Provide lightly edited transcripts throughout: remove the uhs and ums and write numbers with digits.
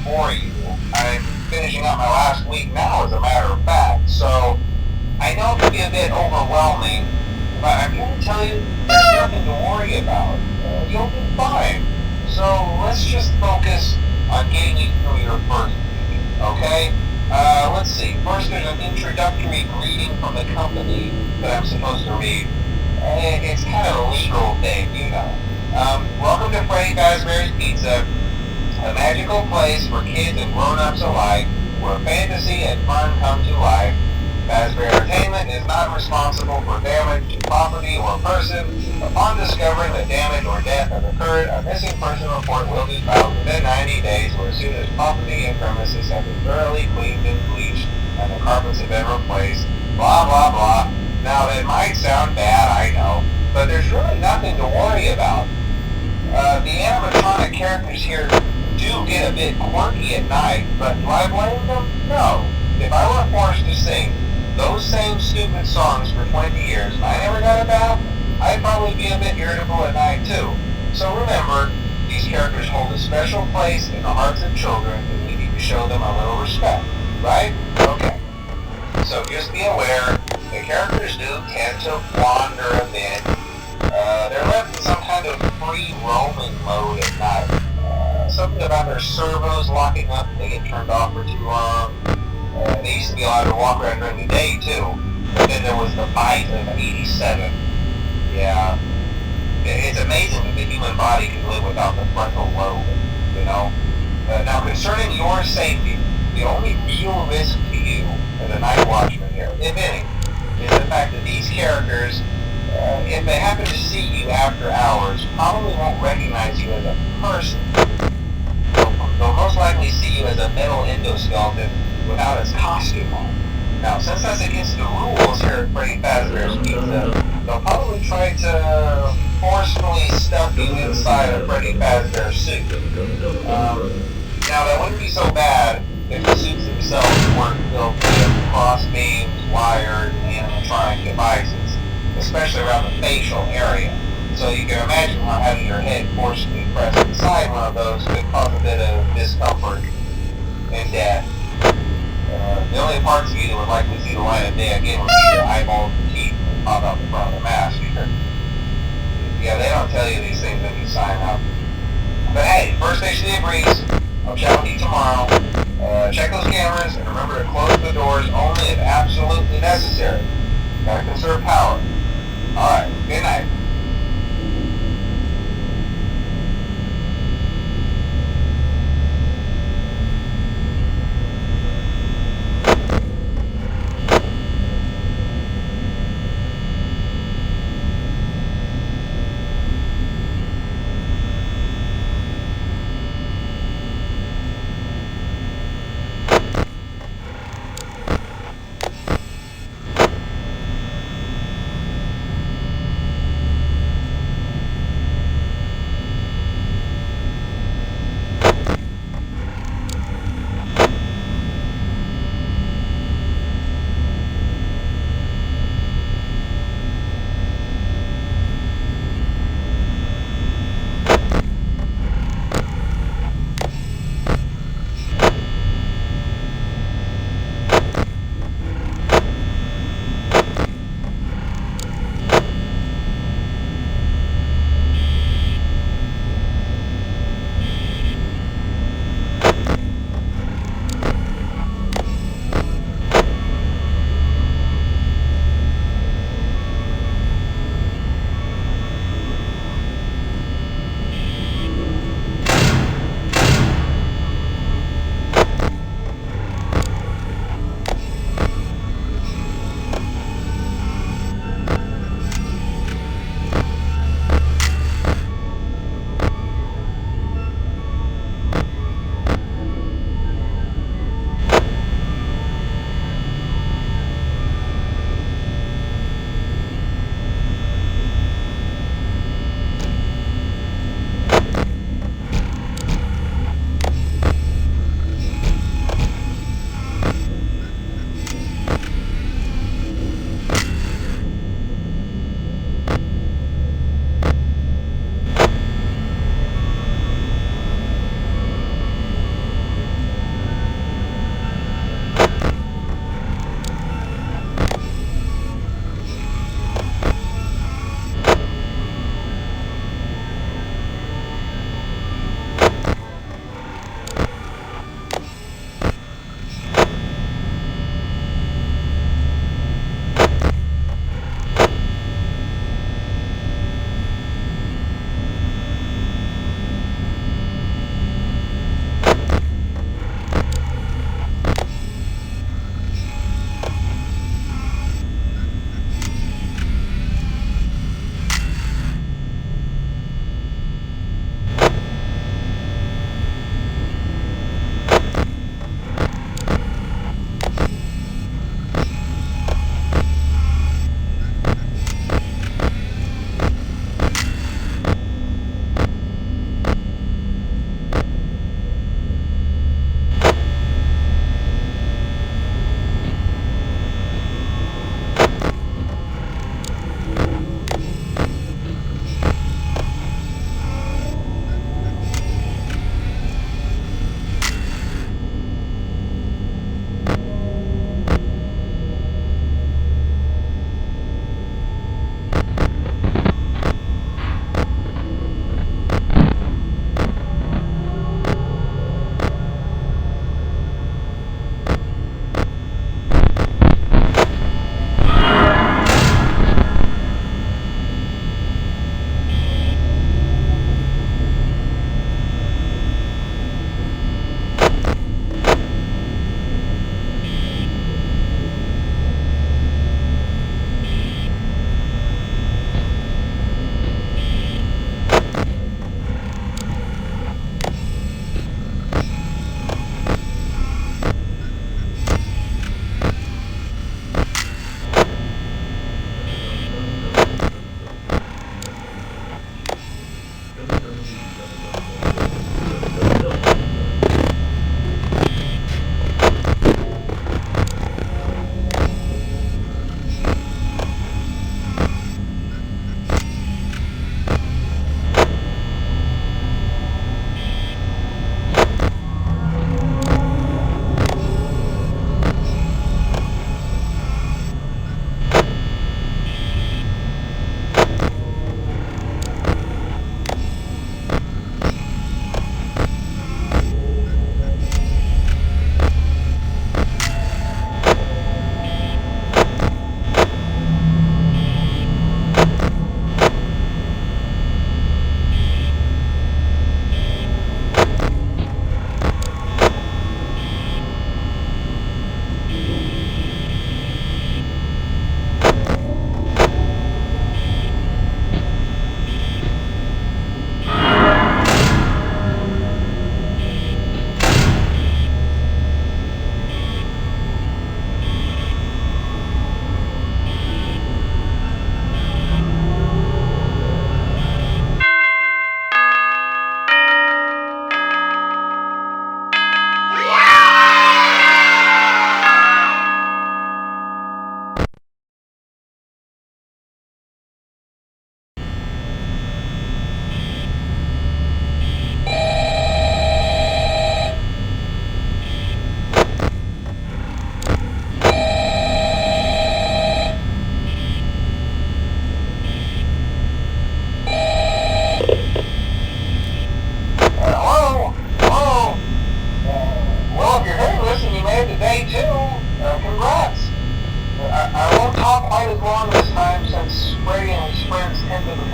bore you. I'm finishing up my last week now, as a matter of fact, so I know it can be a bit overwhelming, but I'm here to tell you there's nothing to worry about. You'll be fine. So let's just focus on getting you through your first week, okay? Let's see. First, there's an introductory greeting from the company that I'm supposed to read. It's kind of a legal thing, you know. Welcome to Freddy Fazbear's Pizza, a magical place for kids and grown-ups alike, where fantasy and fun come to life. Fazbear Entertainment is not responsible for damage to property or person. Upon discovering that damage or death has occurred, a missing person report will be filed within 90 days or as soon as property and premises have been thoroughly cleaned and bleached and the carpets have been replaced. Blah, blah, blah. Now, that might sound bad, I know, but there's really nothing to worry about. The animatronic characters here do get a bit quirky at night, but do I blame them? No. If I were forced to sing those same stupid songs for 20 years and I never got a bath, I'd probably be a bit irritable at night too. So remember, these characters hold a special place in the hearts of children and we need to show them a little respect, right? Okay. So just be aware, the characters do tend to wander a bit. They're left in some kind of free roaming mode at night. Something about their servos locking up if they get turned off for too long. They used to be allowed to walk around during the day too, but then there was the bite of 87. Yeah, it's amazing that the human body can live without the frontal lobe, you know. Now concerning your safety, the only real risk to you as a night watchman here, if any, is the fact that these characters, if they happen to see you after hours, probably won't recognize you as a person. They'll most likely see you as a metal endoskeleton without its costume on. Now, since that's against the rules here at Freddy Fazbear's Pizza, they'll probably try to forcefully stuff you inside a Freddy Fazbear suit. Now, that wouldn't be so bad if the suits themselves weren't filled with cross beams, wired, animatronic devices, especially around the facial area. So you can imagine how having your head forcefully pressed inside one of those could cause a bit of discomfort and death. The only parts of you that would likely see the light of day again would be your eyeballs and teeth that pop out the front of the mask. Yeah, they don't tell you these things when you sign up. But hey, first station of the breeze. I'll chat with you tomorrow. Check those cameras and remember to close the doors only if absolutely necessary. Gotta conserve power. Alright, good night.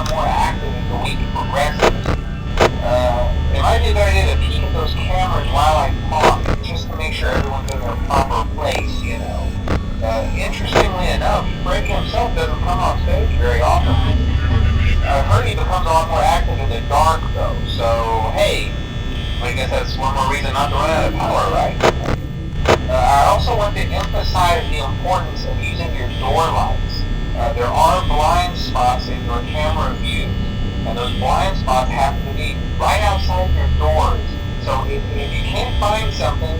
become more active as the week progresses. It might be a good idea to peek at those cameras while I talk, just to make sure everyone's in their proper place, you know. Interestingly enough, Freddy himself doesn't come on stage very often. I've heard he becomes a lot more active in the dark, though, so hey, I guess that's one more reason not to run out of power, right? I also want to emphasize the importance of using your door lights. There are blind spots in your camera view, and those blind spots happen to be right outside your doors. So if you can't find something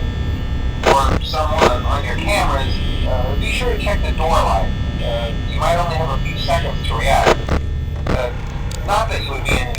or someone on your cameras, be sure to check the door light. You might only have a few seconds to react. Not that you would be in